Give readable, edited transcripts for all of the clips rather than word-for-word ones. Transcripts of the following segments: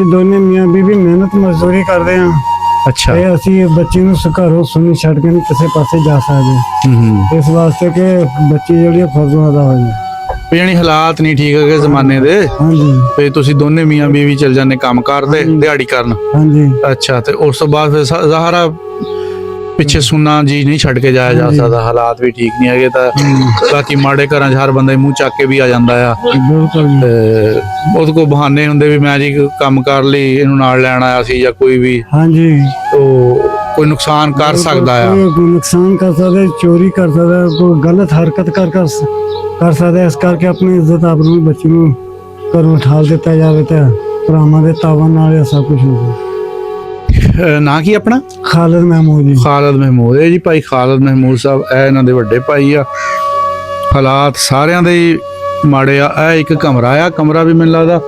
ਦੋਨੇ ਮੀਆਂ ਬੀਬੀ ਮਿਹਨਤ ਮਜ਼ਦੂਰੀ ਕਰਦੇ ਆ। ਅੱਛਾ। ਤੇ ਅਸੀਂ ਬੱਚੀ ਨੂੰ ਘਰੋਂ ਸੁਣੀ ਛੱਡ ਕੇ ਨਹੀਂ ਕਿਸੇ ਪਾਸੇ ਜਾ ਸਕਦੇ, ਇਸ ਵਾਸਤੇ ਕਿ ਬੱਚੀ ਜਿਹੜੀ ਫਰਜ਼ੋਂ ਅਦਾ ਹੋ ਜਾਏ। ਯਾਨੀ ਹਾਲਾਤ ਨਹੀਂ ਠੀਕ ਹੈਗੇ ਜ਼ਮਾਨੇ ਦੇ। ਹਾਂਜੀ। ਤੇ ਤੁਸੀਂ ਦੋਨੇ ਮੀਆਂ ਬੀਵੀ ਚਲ ਜਾਂਦੇ ਕੰਮ ਕਰਦੇ, ਦਿਹਾੜੀ ਕਰਨ। ਹਾਂਜੀ। ਅੱਛਾ। ਤੇ ਉਸ ਤੋਂ ਬਾਅਦ ਫਿਰ ਜ਼ਾਹਰਾ ਪਿੱਛੇ ਸੁਣਨਾ ਜੀ ਨਹੀਂ ਛੱਡ ਕੇ ਜਾਇਆ ਜਾ ਸਕਦਾ, ਹਾਲਾਤ ਵੀ ਠੀਕ ਨਹੀਂ ਹੈਗੇ। ਤਾਂ ਬਾਕੀ ਮਾੜੇ ਘਰਾਂ 'ਚ ਹਰ ਬੰਦਾ ਮੂੰਹ ਚੱਕ ਕੇ ਵੀ ਆ ਜਾਂਦਾ ਆ। ਬਿਲਕੁਲ। ਉਹਦੇ ਕੋਲ ਬਹਾਨੇ ਹੁੰਦੇ ਵੀ ਮੈਂ ਜੀ ਕੰਮ ਕਰ ਲਈ, ਇਹਨੂੰ ਨਾਲ ਲੈਣ ਆਇਆ ਸੀ ਜਾਂ ਕੋਈ ਵੀ। ਹਾਂਜੀ। ਉਹ ਕੋਈ ਨੁਕਸਾਨ ਕਰ ਸਕਦਾ ਆ, ਕੋਈ ਨੁਕਸਾਨ ਕਰ ਸਕਦਾ, ਚੋਰੀ ਕਰ ਸਕਦਾ, ਕੋਈ ਗਲਤ ਹਰਕਤ ਕਰ ਸਕਦਾ। ਇਸ ਕਰਕੇ ਆਪਣੀ ਇੱਜ਼ਤ ਆਪਣੀ ਬੱਚੀ ਨੂੰ ਘਰੋਂ ਉਠਾ ਦਿੱਤਾ ਜਾਵੇ ਤਾਂ ਭਰਾਵਾਂ ਦੇ ਤਾਵਨ ਨਾਲ ਇਹ ਸਭ ਕੁਝ ਹੋਊਗਾ। ਨਾਂ ਕੀ ਆਪਣਾ? ਖਾਲਿਦ ਮਹਿਮੂਦ ਜੀ। ਖਾਲਿਦ ਮਹਿਮੂਦ। ਇਹ ਜੀ ਭਾਈ ਖਾਲਿਦ ਮਹਿਮੂਦ ਸਾਹਿਬ, ਇਹ ਇਹਨਾਂ ਦੇ ਵੱਡੇ ਭਾਈ ਆ। ਹਾਲਾਤ ਸਾਰਿਆਂ ਦੇ ਹੀ ਮਾੜੇ ਆ। ਇਹ ਇੱਕ ਕਮਰਾ ਆ, ਕਮਰਾ ਵੀ ਮੈਨੂੰ ਲੱਗਦਾ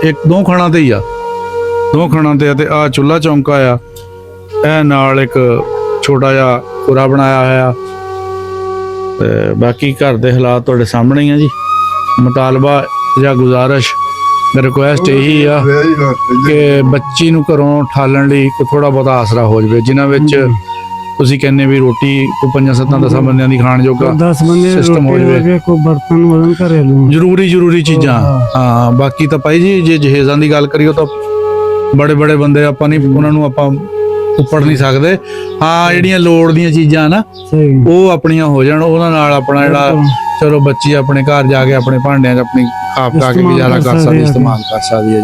ਇੱਕ ਦੋ ਖਾਣਾ ਤੇ ਹੀ ਆ, ਦੋ ਖਾਣਾ ਤੇ ਆ। ਤੇ ਆਹ ਚੁੱਲ੍ਹਾ ਚੌਂਕਾ ਆ, ਇਹ ਨਾਲ ਇੱਕ ਛੋਟਾ ਜਿਹਾ ਕੋਰਾ ਬਣਾਇਆ ਹੋਇਆ। ਤੇ ਬਾਕੀ ਘਰ ਦੇ ਹਾਲਾਤ ਤੁਹਾਡੇ ਸਾਹਮਣੇ ਹੀ ਆ ਜੀ। ਮੁਤਾਲਬਾ ਜਾਂ ਗੁਜ਼ਾਰਿਸ਼ ਰਿਕੁਐਸਟ ਇਹੀ ਆ ਕਿ ਬੱਚੀ ਨੂੰ ਘਰੋਂ ਠਾਲਣ ਲਈ ਕੋਈ ਥੋੜਾ ਬਹੁਤਾ ਆਸਰਾ ਹੋ ਜਾਵੇ, ਜਿਨ੍ਹਾਂ ਵਿੱਚ ਤੁਸੀਂ ਕਹਿੰਦੇ ਵੀ ਰੋਟੀ ਕੋਈ 5-7-10 ਬੰਦਿਆਂ ਦੀ ਖਾਣ ਜੋਗਾ 10 ਬੰਦੇ ਸਿਸਟਮ ਹੋ ਜਾਵੇ, ਕੋਈ ਬਰਤਨ ਵਰਤਨ ਘਰੇਲੂ ਜ਼ਰੂਰੀ ਚੀਜ਼ਾਂ। ਹਾਂ ਬਾਕੀ ਤਾਂ ਭਾਈ ਜੀ ਜੇ ਜਹੇਜ਼ਾਂ ਦੀ ਗੱਲ ਕਰੀਏ ਤਾਂ ਬੜੇ ਬੰਦੇ ਆਪਾਂ ਨਹੀਂ, ਉਹਨਾਂ ਨੂੰ ਆਪਾਂ ਉੱਪੜ ਨਹੀਂ ਸਕਦੇ। ਹਾਂ ਜਿਹੜੀਆਂ ਲੋੜ ਦੀਆਂ ਚੀਜ਼ਾਂ ਨਾ ਉਹ ਆਪਣੀਆਂ ਹੋ ਜਾਣ, ਉਹਨਾਂ ਨਾਲ ਆਪਣਾ ਜਿਹੜਾ ਚਲੋ ਬੱਚੀ ਆਪਣੇ ਘਰ ਜਾ ਕੇ ਆਪਣੇ ਭਾਂਡਿਆਂ 'ਚ ਆਪਣੀ ਖਾ ਪਕਾ ਕੇ ਗੁਜ਼ਾਰਾ ਕਰ ਸਕਦੀ, ਇਸਤੇਮਾਲ ਕਰ ਸਕਦੀ ਹੈ ਜੀ।